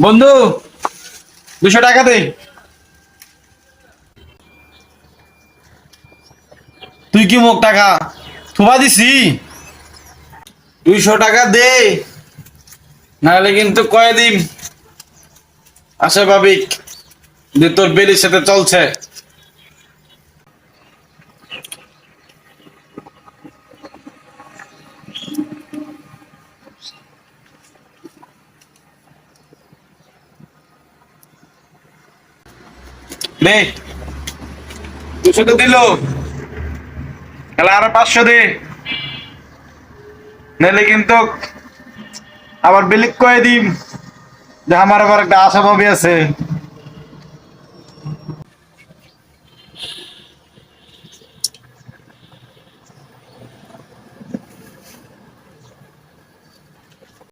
বন্ধু, 200 টাকা দে। তুই কি মোক টাকা থুবা দিছি? 200 টাকা দে, নাহলে কিন্তু কয়েদিন আসে ভাবিক যে তোর বেরির সাথে চলছে। দে, 200 তো দিল, তাহলে আরো 500 দে, নাহলে কিন্তু আবার বেলিক কয়ে দিম যে আমার আবার একটা আশা ভাবি আছে।